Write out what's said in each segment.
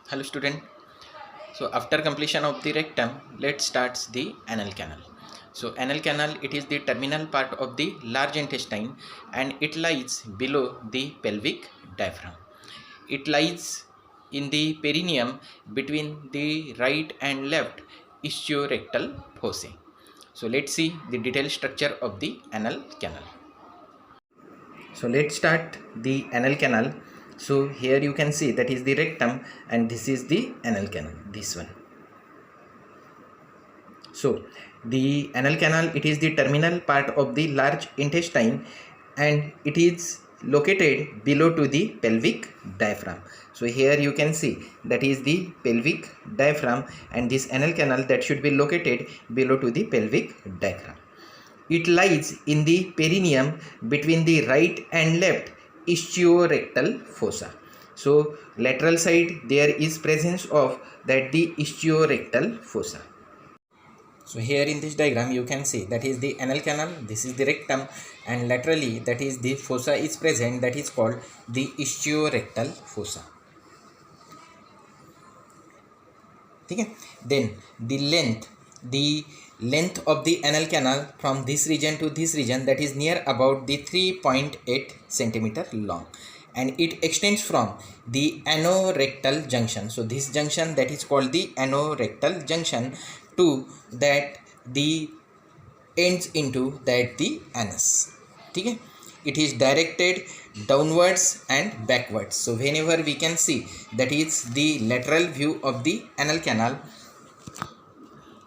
Hello student. So after completion of the rectum, let's start the anal canal. So anal canal, it is the terminal part of the large intestine and it lies below the pelvic diaphragm. It lies in the perineum between the right and left ischiorectal fossae. So let's see the detailed structure of the anal canal. So let's start the anal canal. So here you can see that is the rectum and this is the anal canal, this one. So the anal canal, it is the terminal part of the large intestine and it is located below to the pelvic diaphragm. So here you can see that is the pelvic diaphragm and this anal canal that should be located below to the pelvic diaphragm. It lies in the perineum between the right and left ischiorectal fossa. So lateral side there is presence of that the ischiorectal fossa. So here in this diagram you can see that is the anal canal, this is the rectum, and laterally that is the fossa is present, that is called the ischiorectal fossa. Okay. Then the length of the anal canal from this region to this region, that is near about the 3.8 centimeter long, and it extends from the anorectal junction. So this junction that is called the anorectal junction to that the ends into that the anus. Okay. It is directed downwards and backwards. So whenever we can see that is the lateral view of the anal canal,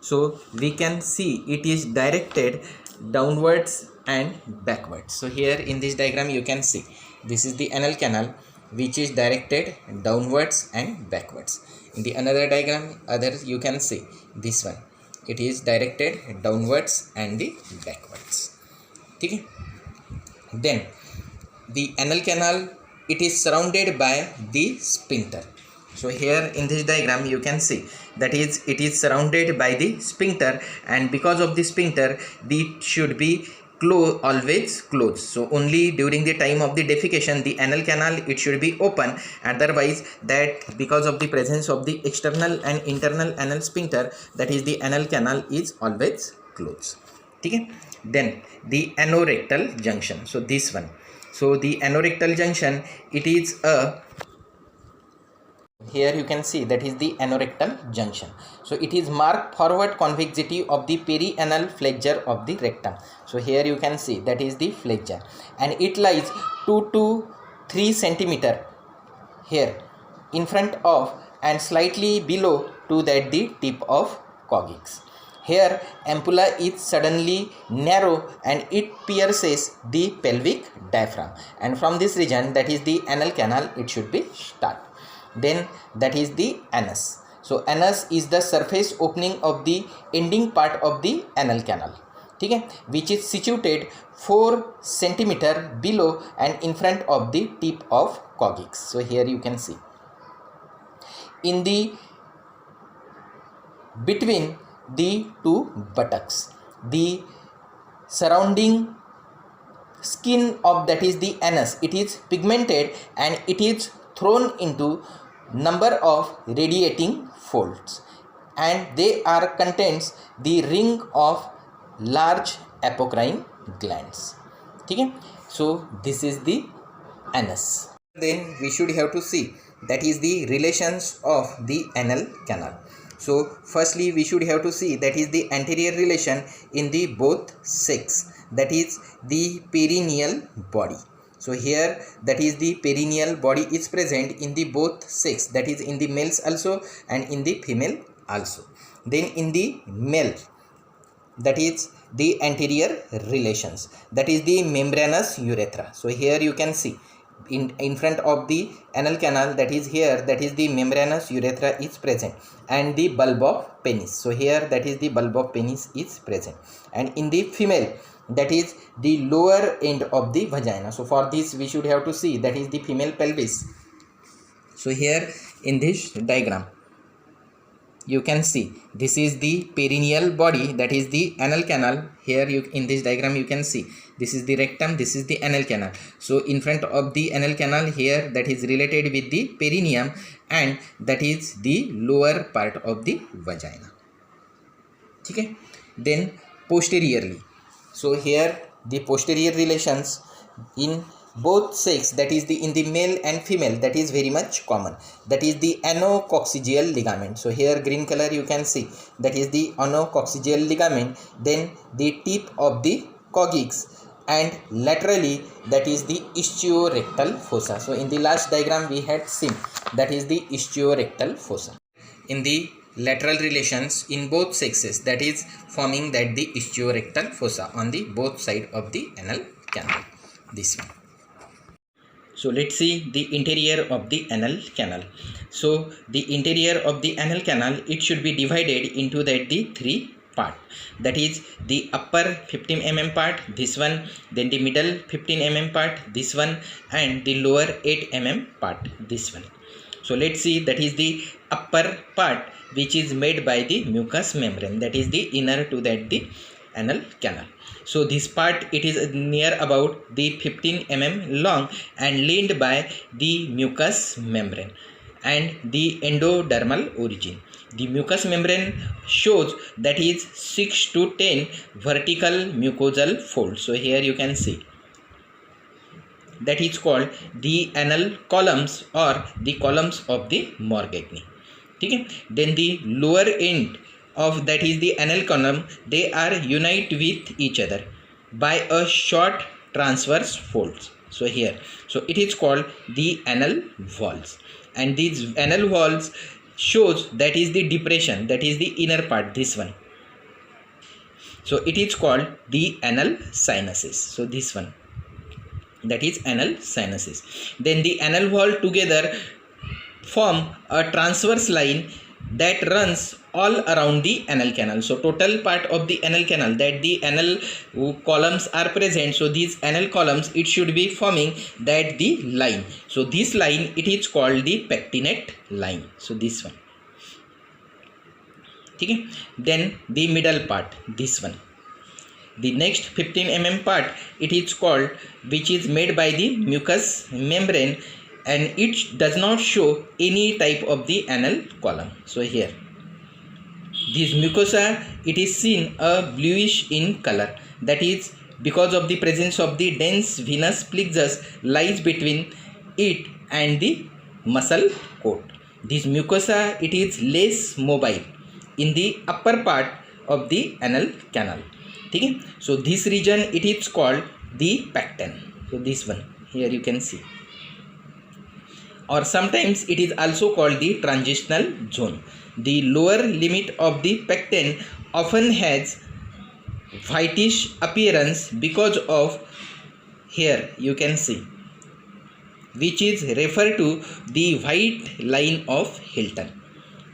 so we can see it is directed downwards and backwards. So here in this diagram you can see this is the anal canal which is directed downwards and backwards. In the another diagram you can see this one, it is directed downwards and the backwards. Okay. Then the anal canal, it is surrounded by the sphincter. So here in this diagram you can see that is it is surrounded by the sphincter, and because of the sphincter it should be always closed. So only during the time of the defecation the anal canal it should be open, otherwise that because of the presence of the external and internal anal sphincter, that is the anal canal is always closed. Okay. Then the anorectal junction, so this one. So the anorectal junction, it is a, here you can see that is the anorectal junction. So it is marked forward convexity of the perianal flexure of the rectum. So here you can see that is the flexure, and it lies 2 to 3 centimeter here in front of and slightly below to that the tip of coccyx. Here ampulla is suddenly narrow and it pierces the pelvic diaphragm, and from this region, that is the anal canal, it should be start. Then that is the anus. So anus is the surface opening of the ending part of the anal canal, okay, which is situated 4 centimeter below and in front of the tip of coccyx. So here you can see in the between the two buttocks, the surrounding skin of that is the anus, it is pigmented and it is thrown into number of radiating folds, and they are contains the ring of large apocrine glands. Okay. So this is the anus. Then we should have to see that is the relations of the anal canal. So firstly we should have to see that is the anterior relation in the both sex, that is the perineal body. So here that is the perineal body is present in the both sex, that is in the males also and in the female also. Then in the male, that is the anterior relations, that is the membranous urethra. So here you can see in front of the anal canal, that is here, that is the membranous urethra is present, and the bulb of penis. So here that is the bulb of penis is present, and in the female, that is the lower end of the vagina. So for this we should have to see that is the female pelvis. So here in this diagram you can see this is the perineal body, that is the anal canal. Here you, in this diagram you can see this is the rectum, this is the anal canal. So in front of the anal canal here, that is related with the perineum, and that is the lower part of the vagina. Okay. Then posteriorly, so here the posterior relations in both sex, that is the in the male and female, that is very much common, that is the anococcygeal ligament. So here green color you can see, that is the anococcygeal ligament. Then the tip of the coccyx, and laterally that is the ischiorectal fossa. So in the last diagram we had seen that is the ischiorectal fossa. In the lateral relations in both sexes, that is forming that the ischiorectal fossa on the both side of the anal canal, this one. So let's see the interior of the anal canal. So the interior of the anal canal, it should be divided into that the three part, that is the upper 15 mm part, this one, then the middle 15 mm part, this one, and the lower 8 mm part, this one. So let's see, that is the upper part which is made by the mucous membrane, that is the inner to that the anal canal. So this part, it is near about the 15 mm long and lined by the mucous membrane and the endodermal origin. The mucous membrane shows that is 6 to 10 vertical mucosal folds. So here you can see that is called the anal columns or the columns of the Morgagni. Okay? Then the lower end of that is the anal column, they are unite with each other by a short transverse folds. So here, so it is called the anal walls, and these anal walls shows that is the depression, that is the inner part, this one. So it is called the anal sinuses. So this one, that is anal sinuses. Then the anal wall together form a transverse line that runs all around the anal canal. So total part of the anal canal, that the anal columns are present. So these anal columns, it should be forming that the line. So this line, it is called the pectinate line. So this one. Okay. Then the middle part, this one. The next 15 mm part, it is called, which is made by the mucous membrane, and it does not show any type of the anal column. So here, this mucosa, it is seen a bluish in color, that is because of the presence of the dense venous plexus lies between it and the muscle coat. This mucosa, it is less mobile in the upper part of the anal canal. Okay? So this region, it is called the pecten. So this one, here you can see, or sometimes it is also called the transitional zone. The lower limit of the pecten often has whitish appearance because of, here you can see, which is referred to the white line of Hilton,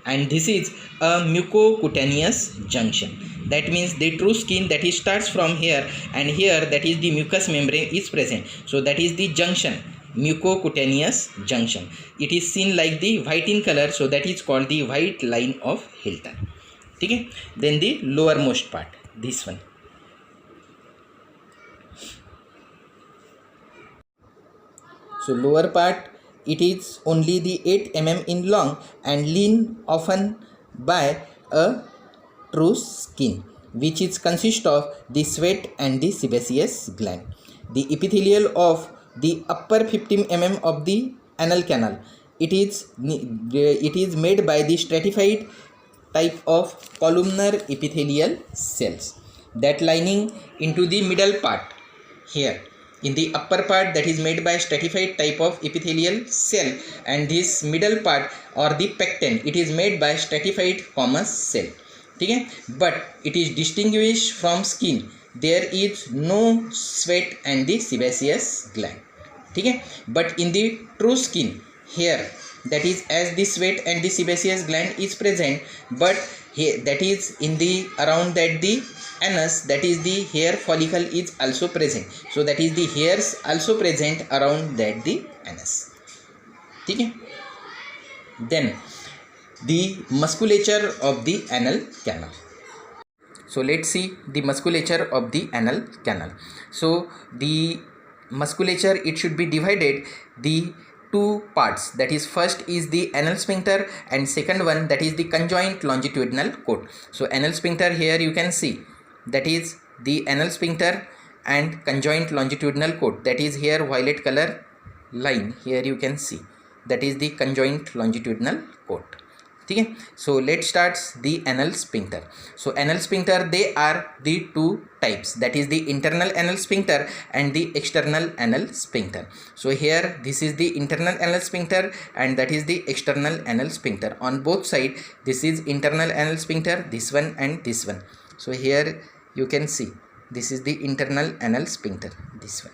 and this is a mucocutaneous junction. That means the true skin, that is starts from here, and here that is the mucous membrane is present. So that is the junction, mucocutaneous junction. It is seen like the white in color, so that is called the white line of Hilton. Okay? Then the lowermost part, this one. So lower part, it is only the 8 mm in long and lean often by a true skin, which is consist of the sweat and the sebaceous gland. The epithelial of the upper 15 mm of the anal canal, it is made by the stratified type of columnar epithelial cells that lining into the middle part. Here in the upper part, that is made by stratified type of epithelial cell, and this middle part or the pecten, it is made by stratified squamous cell. Okay? But it is distinguished from skin. There is no sweat and the sebaceous gland. Okay? But in the true skin, here, that is as the sweat and the sebaceous gland is present, but here, that is in the around that the anus, that is the hair follicle is also present. So that is the hairs also present around that the anus. Okay? Then the musculature of the anal canal. So let's see the musculature of the anal canal. So the musculature, it should be divided the two parts, that is first is the anal sphincter and second one that is the conjoint longitudinal cord. So anal sphincter, here you can see that is the anal sphincter and conjoint longitudinal cord, that is here violet color line, here you can see that is the conjoint longitudinal cord. Okay, so let's start the anal sphincter. So anal sphincter, they are the two types, that is the internal anal sphincter and the external anal sphincter. So here this is the internal anal sphincter and that is the external anal sphincter. On both sides, this is internal anal sphincter, this one and this one. So here you can see this is the internal anal sphincter, this one.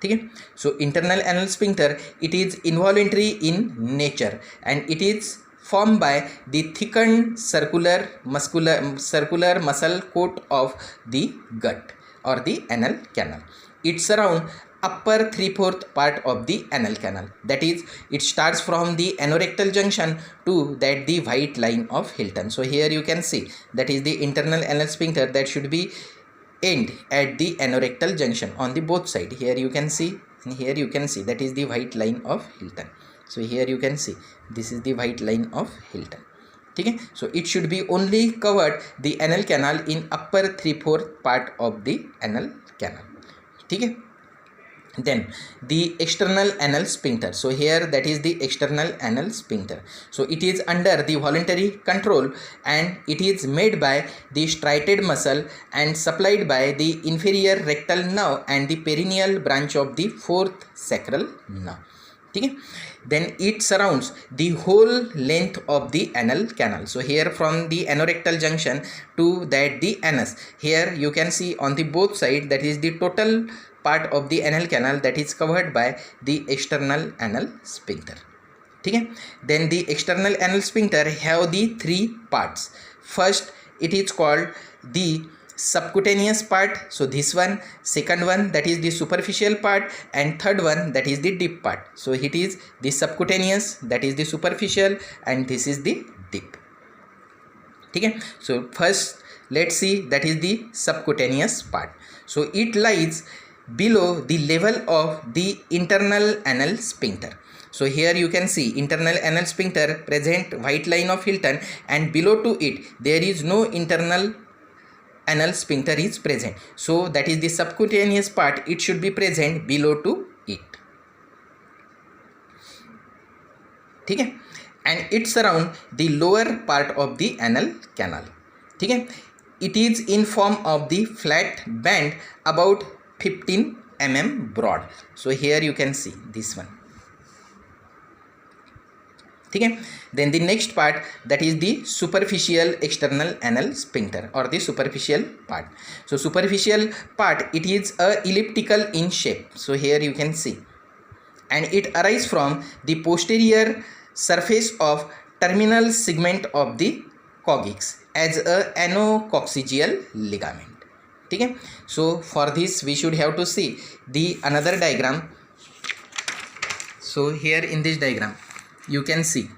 Okay. So internal anal sphincter, it is involuntary in nature and it is formed by the thickened circular muscle coat of the gut or the anal canal. It surrounds upper 3/4 part of the anal canal, that is it starts from the anorectal junction to that the white line of Hilton. So here you can see that is the internal anal sphincter, that should be end at the anorectal junction on the both side. Here you can see and here you can see that is the white line of Hilton. So here you can see this is the white line of Hilton. Okay, so it should be only covered the anal canal in upper 3/4 part of the anal canal. Okay. Then the external anal sphincter. So here that is the external anal sphincter. So it is under the voluntary control and it is made by the striated muscle and supplied by the inferior rectal nerve and the perineal branch of the fourth sacral nerve. Okay. Then it surrounds the whole length of the anal canal. So here from the anorectal junction to that the anus, here you can see on the both side that is the total part of the anal canal that is covered by the external anal sphincter. Okay. Then the external anal sphincter have the three parts. First it is called the subcutaneous part, so this one, second one that is the superficial part and third one that is the deep part. So it is the subcutaneous, that is the superficial, and this is the deep. Okay. So first let's see that is the subcutaneous part. So it lies below the level of the internal anal sphincter. So here you can see internal anal sphincter present white line of Hilton and below to it there is no internal anal sphincter is present. So that is the subcutaneous part, it should be present below to it. Okay. And it surrounds the lower part of the anal canal. Okay. It is in form of the flat band about 15 mm broad. So here you can see this one. Okay. Then the next part, that is the superficial external anal sphincter or the superficial part. So superficial part, it is elliptical in shape. So here you can see, and it arises from the posterior surface of terminal segment of the coccyx as a anococcygeal ligament. Okay. So for this we should have to see the another diagram. So here in this diagram you can see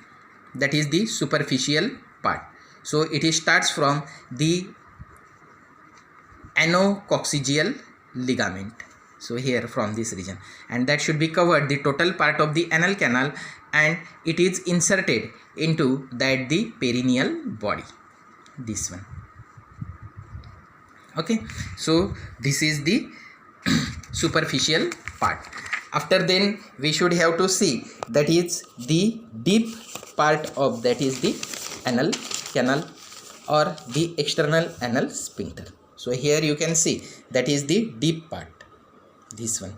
that is the superficial part. So it starts from the anococcygeal ligament. So here from this region, and that should be covered the total part of the anal canal, and it is inserted into that the perineal body, this one. Okay. So this is the superficial part. After then we should have to see that is the deep part of that is the anal canal or the external anal sphincter. So here you can see that is the deep part, this one.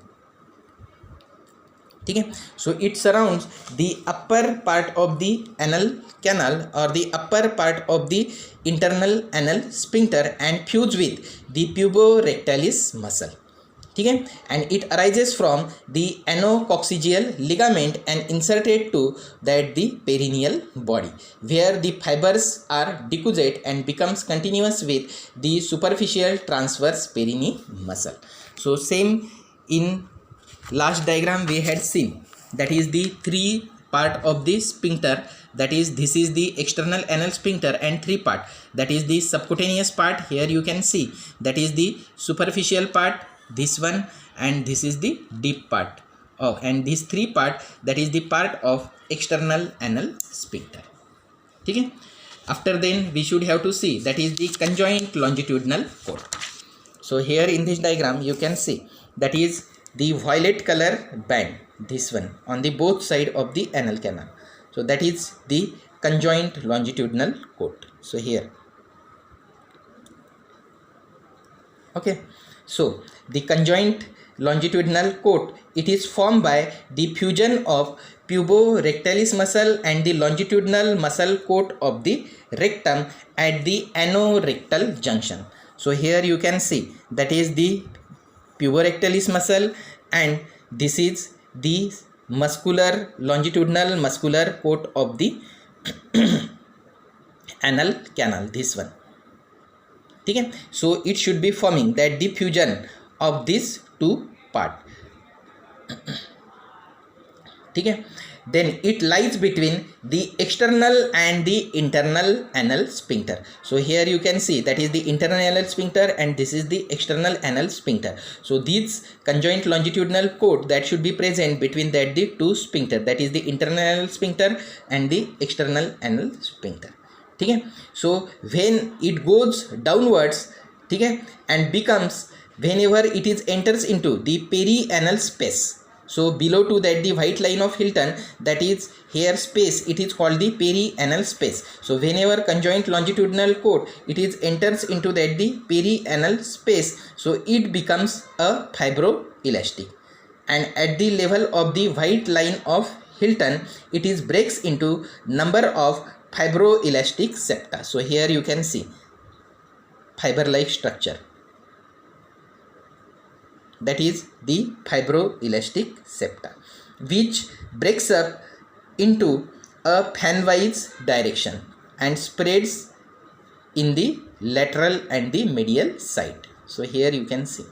Okay. So it surrounds the upper part of the anal canal or the upper part of the internal anal sphincter and fused with the puborectalis muscle. Okay. And it arises from the anococcygeal ligament and inserted to that the perineal body, where the fibers are decussate and becomes continuous with the superficial transverse perineal muscle. So same in last diagram we had seen, that is the three part of the sphincter, that is this is the external anal sphincter, and three part, that is the subcutaneous part. Here you can see that is the superficial part, this one, and this is the deep part of, and these three part, that is the part of external anal sphincter. Okay. After then we should have to see that is the conjoint longitudinal cord. So here in this diagram you can see that is the violet color band, this one, on the both side of the anal canal. So that is the conjoint longitudinal cord. So here, okay, so the conjoint longitudinal cord, it is formed by the fusion of puborectalis muscle and the longitudinal muscle coat of the rectum at the anorectal junction. So here you can see that is the puborectalis muscle, and this is the muscular longitudinal muscular coat of the anal canal, this one. Okay, so it should be forming that the fusion of these two part. Okay, then it lies between the external and the internal anal sphincter. So here you can see that is the internal anal sphincter and this is the external anal sphincter. So these conjoint longitudinal cord that should be present between that the two sphincter, that is the internal anal sphincter and the external anal sphincter. Okay, so when it goes downwards, okay, and becomes, whenever it is enters into the perianal space, so below to that the white line of Hilton, that is here space, it is called the perianal space. So whenever conjoint longitudinal cord it is enters into that the perianal space, so it becomes a fibroelastic, and at the level of the white line of Hilton it is breaks into number of fibroelastic septa. So here you can see fiber like structure, that is the fibroelastic septa, which breaks up into a fanwise direction and spreads in the lateral and the medial side. So here you can see.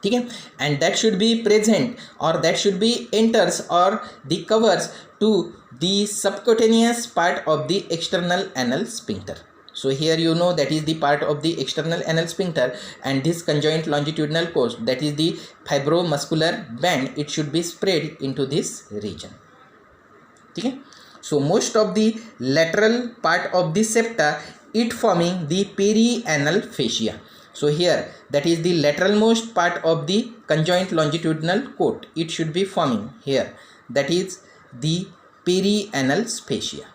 Okay, and that should be present, or that should be enters or the covers to the subcutaneous part of the external anal sphincter. So here you know that is the part of the external anal sphincter, and this conjoint longitudinal cord, that is the fibromuscular band, it should be spread into this region. Okay, so most of the lateral part of the septa, it forming the perianal fascia. So here that is the lateral most part of the conjoint longitudinal cord, it should be forming here, that is the perianal fascia.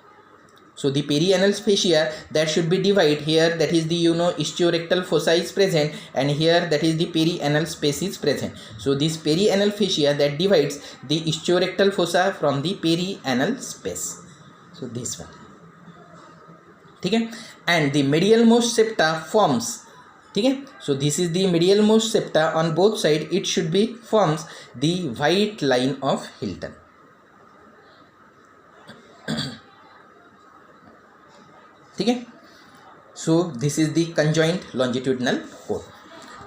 So the perianal fascia that should be divided here, that is the istiorectal fossa is present, and here that is the perianal space is present. So this perianal fascia that divides the istiorectal fossa from the perianal space. So this one. Okay, and the medial most septa forms. Okay, so this is the medial most septa on both sides, it should be forms the white line of Hilton. Okay, so this is the conjoint longitudinal cord.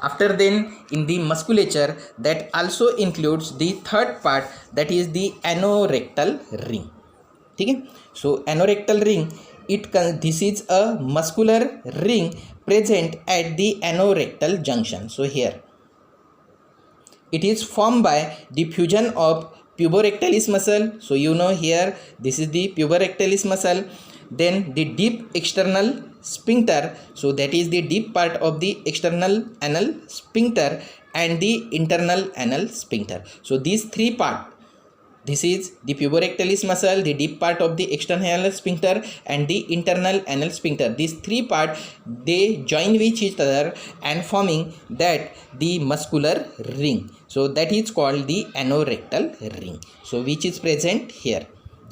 After then in the musculature, that also includes the third part, that is the anorectal ring. Okay, so anorectal ring, this is a muscular ring present at the anorectal junction. So here it is formed by the fusion of puborectalis muscle. So here this is the puborectalis muscle, then the deep external sphincter, so that is the deep part of the external anal sphincter, and the internal anal sphincter. So these three parts, this is the puborectalis muscle, the deep part of the external anal sphincter, and the internal anal sphincter. These three parts, they join with each other and forming that the muscular ring. So that is called the anorectal ring. So which is present here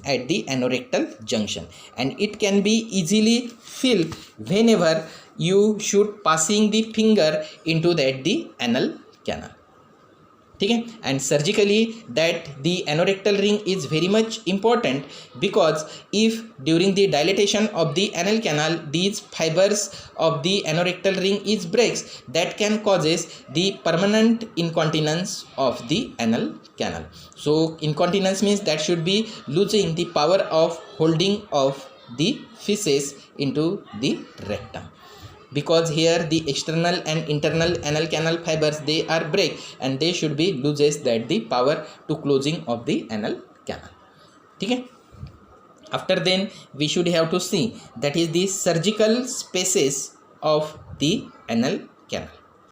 at the anorectal junction, and it can be easily feel whenever you should passing the finger into that the anal canal. ठीक है. And surgically that the anorectal ring is very much important, because if during the dilatation of the anal canal these fibers of the anorectal ring is breaks, that can causes the permanent incontinence of the anal canal. So incontinence means that should be losing the power of holding of the feces into the rectum, because here the external and internal anal canal fibers, they are break, and they should be loses that the power to closing of the anal canal. ठीक है. After then we should have to see that is the surgical spaces of the anal canal.